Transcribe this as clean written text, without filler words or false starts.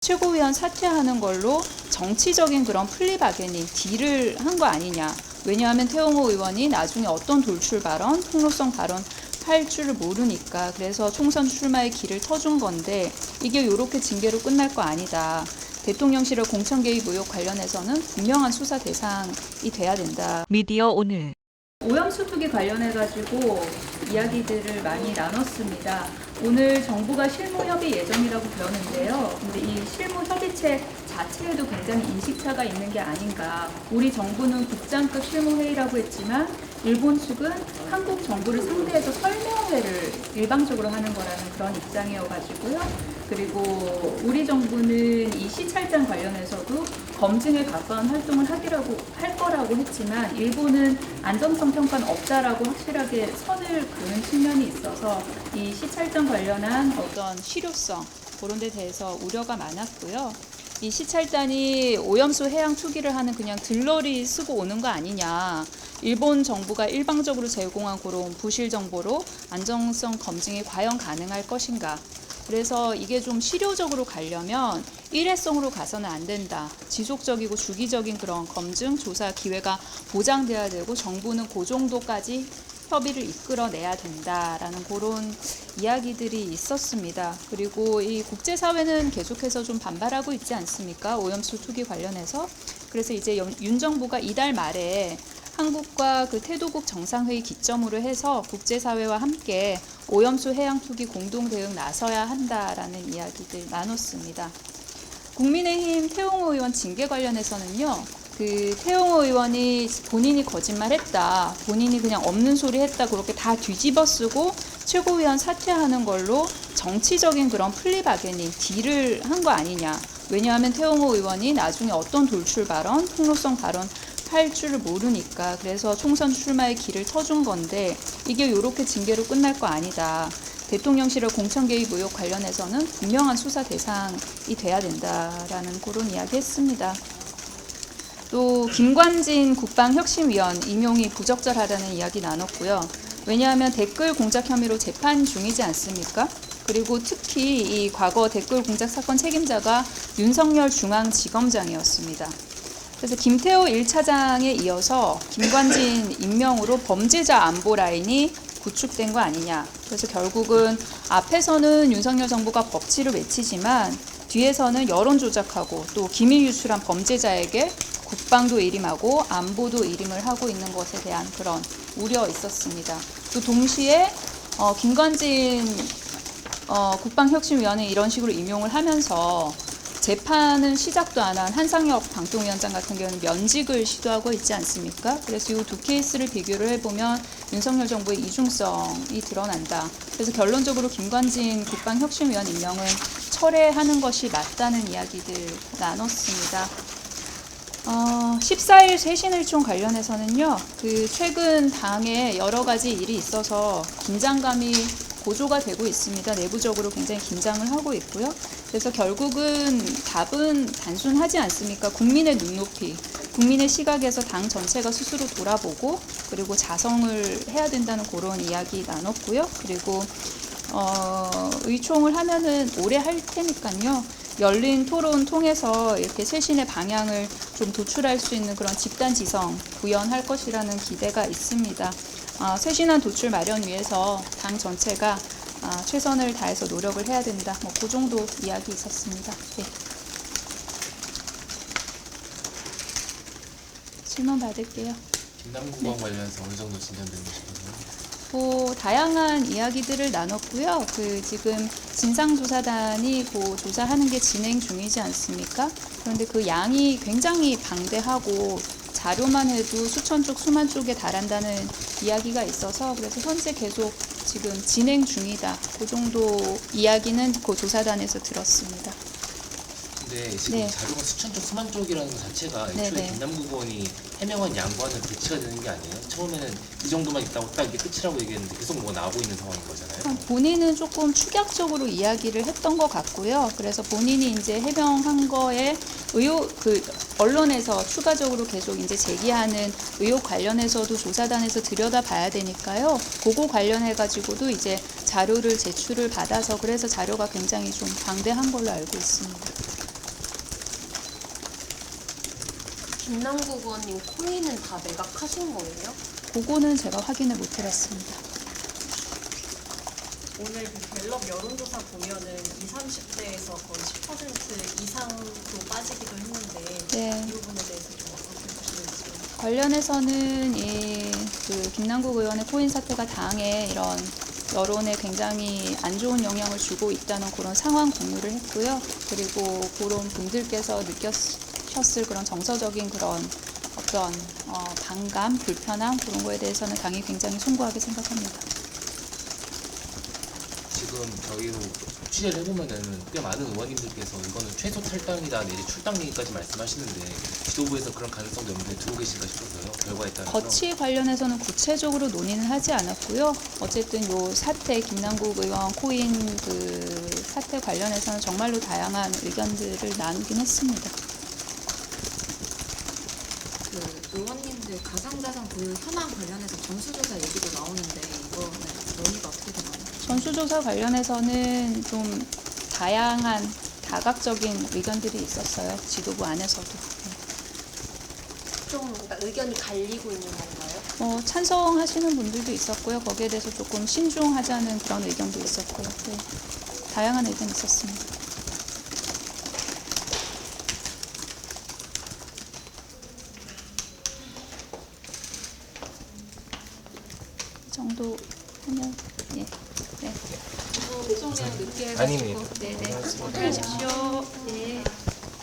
최고위원 사퇴하는 걸로 정치적인 그런 플리바게닝, 딜을 한 거 아니냐. 왜냐하면 태영호 의원이 나중에 어떤 돌출 발언, 폭로성 발언 할 줄을 모르니까. 그래서 총선 출마의 길을 터준 건데 이게 이렇게 징계로 끝날 거 아니다. 대통령실의 공천 개입 의혹 관련해서는 분명한 수사 대상이 돼야 된다. 미디어 오늘 오염수 투기 관련해가지고 이야기들을 많이 나눴습니다. 오늘 정부가 실무협의 예정이라고 들었는데요. 근데 이 실무협의체 자체에도 굉장히 인식차가 있는 게 아닌가. 우리 정부는 국장급 실무회의라고 했지만 일본 측은 한국 정부를 상대해서 설명회를 일방적으로 하는 거라는 그런 입장이어가지고요. 그리고 우리 정부는 이 시찰장 관련해서도 검증에 가까운 활동을 할 거라고 했지만 일본은 안정성 평가는 없다라고 확실하게 선을 그은 측면이 있어서 이 시찰장 관련한 어떤 실효성 그런 데 대해서 우려가 많았고요. 이 시찰단이 오염수 해양 투기를 하는 그냥 들러리 쓰고 오는 거 아니냐. 일본 정부가 일방적으로 제공한 그런 부실 정보로 안정성 검증이 과연 가능할 것인가. 그래서 이게 좀 실효적으로 가려면 일회성으로 가서는 안 된다. 지속적이고 주기적인 그런 검증, 조사 기회가 보장돼야 되고 정부는 그 정도까지 협의를 이끌어내야 된다라는 그런 이야기들이 있었습니다. 그리고 이 국제사회는 계속해서 좀 반발하고 있지 않습니까? 오염수 투기 관련해서. 그래서 이제 윤 정부가 이달 말에 한국과 그 태도국 정상회의 기점으로 해서 국제사회와 함께 오염수 해양 투기 공동 대응 나서야 한다라는 이야기들 나눴습니다. 국민의힘 태영호 의원 징계 관련해서는요. 그 태영호 의원이 본인이 거짓말했다, 본인이 그냥 없는 소리 했다 그렇게 다 뒤집어 쓰고 최고위원 사퇴하는 걸로 정치적인 그런 플리바게닝, 딜을 한 거 아니냐. 왜냐하면 태영호 의원이 나중에 어떤 돌출 발언, 폭로성 발언 할 줄을 모르니까. 그래서 총선 출마의 길을 터준 건데 이게 이렇게 징계로 끝날 거 아니다. 대통령실의 공천 개입 의혹 관련해서는 분명한 수사 대상이 돼야 된다라는 그런 이야기 했습니다. 또 김관진 국방혁신위원 임용이 부적절하다는 이야기 나눴고요. 왜냐하면 댓글 공작 혐의로 재판 중이지 않습니까? 그리고 특히 이 과거 댓글 공작 사건 책임자가 윤석열 중앙지검장이었습니다. 그래서 김태호 1차장에 이어서 김관진 임명으로 범죄자 안보 라인이 구축된 거 아니냐. 그래서 결국은 앞에서는 윤석열 정부가 법치를 외치지만 뒤에서는 여론 조작하고 또 기밀 유출한 범죄자에게 국방도 일임하고 안보도 일임을 하고 있는 것에 대한 그런 우려 있었습니다. 또 동시에 김관진 국방혁신위원회 이런 식으로 임용을 하면서 재판은 시작도 안 한 한상혁 방통위원장 같은 경우는 면직을 시도하고 있지 않습니까? 그래서 이 두 케이스를 비교를 해보면 윤석열 정부의 이중성이 드러난다. 그래서 결론적으로 김관진 국방혁신위원 임명은 철회하는 것이 맞다는 이야기들 나눴습니다. 14일 쇄신일총 관련해서는요, 그 최근 당에 여러 가지 일이 있어서 긴장감이 고조가 되고 있습니다. 내부적으로 굉장히 긴장을 하고 있고요. 그래서 결국은 답은 단순하지 않습니까? 국민의 눈높이, 국민의 시각에서 당 전체가 스스로 돌아보고 그리고 자성을 해야 된다는 그런 이야기 나눴고요. 그리고 의총을 하면은 오래 할 테니까요. 열린 토론 통해서 이렇게 쇄신의 방향을 좀 도출할 수 있는 그런 집단 지성 구현할 것이라는 기대가 있습니다. 쇄신안 도출 마련 위해서 당 전체가 최선을 다해서 노력을 해야 된다. 그 정도 이야기 있었습니다. 네. 질문 받을게요. 김남국왕 관련해서 어느 정도 진전된 것이거든요? 다양한 이야기들을 나눴고요. 지금 진상조사단이 조사하는 게 진행 중이지 않습니까? 그런데 그 양이 굉장히 방대하고 자료만 해도 수천 쪽, 수만 쪽에 달한다는 이야기가 있어서 그래서 현재 계속 지금 진행 중이다. 그 정도 이야기는 그 조사단에서 들었습니다. 근데 지금 자료가 수천 쪽, 수만 쪽이라는 것 자체가 애초에 김남국 의원이 해명한 양보하는 배치가 되는 게 아니에요? 처음에는 이 정도만 있다고 딱 이게 끝이라고 얘기했는데 계속 뭐가 나오고 있는 상황인 거잖아요. 본인은 조금 축약적으로 이야기를 했던 것 같고요. 그래서 본인이 이제 해명한 거에 언론에서 추가적으로 계속 이제 제기하는 의혹 관련해서도 조사단에서 들여다봐야 되니까요. 그거 관련해 가지고도 이제 자료를 제출을 받아서 그래서 자료가 굉장히 좀 방대한 걸로 알고 있습니다. 김남국 의원님 코인은 다 매각하신 거예요? 그거는 제가 확인을 못 해봤습니다. 오늘 그 갤럽 여론조사 보면은 20, 30대에서 거의 10% 이상도 빠지기도 했는데 네. 이 부분에 대해서 좀 어떻게 보시는지. 관련해서는 그 김남국 의원의 코인 사태가 당에 이런 여론에 굉장히 안 좋은 영향을 주고 있다는 그런 상황 공유를 했고요. 그리고 그런 분들께서 느꼈을 그런 정서적인 그런 어떤 반감, 불편함 그런 거에 대해서는 당이 굉장히 숭고하게 생각합니다. 지금 저희도 취재를 해보면은 꽤 많은 의원님들께서 이거는 최소 탈당이다 내지 출당 얘기까지 말씀하시는데 지도부에서 그런 가능성도 염두에 두고 계신가 싶어서요. 결과에 따라서. 거치 관련해서는 구체적으로 논의는 하지 않았고요. 어쨌든 요 사태, 김남국 의원 코인 그 사태 관련해서는 정말로 다양한 의견들을 나누긴 했습니다. 그 의원님들 가상자산 보유 현황 관련해서 전수조사 얘기도 나오는데 이거는 논의가 어떻게 되나요? 전수조사 관련해서는 좀 다양한 다각적인 의견들이 있었어요. 지도부 안에서도. 좀 그러니까 의견이 갈리고 있는 건가요? 찬성하시는 분들도 있었고요. 거기에 대해서 조금 신중하자는 그런 의견도 있었고요. 네. 다양한 의견이 있었습니다. 이 정도 하면 예. 네. 죄송해요 늦게 해가지고. 아닙니다. 네네. 수고하십시오. 네.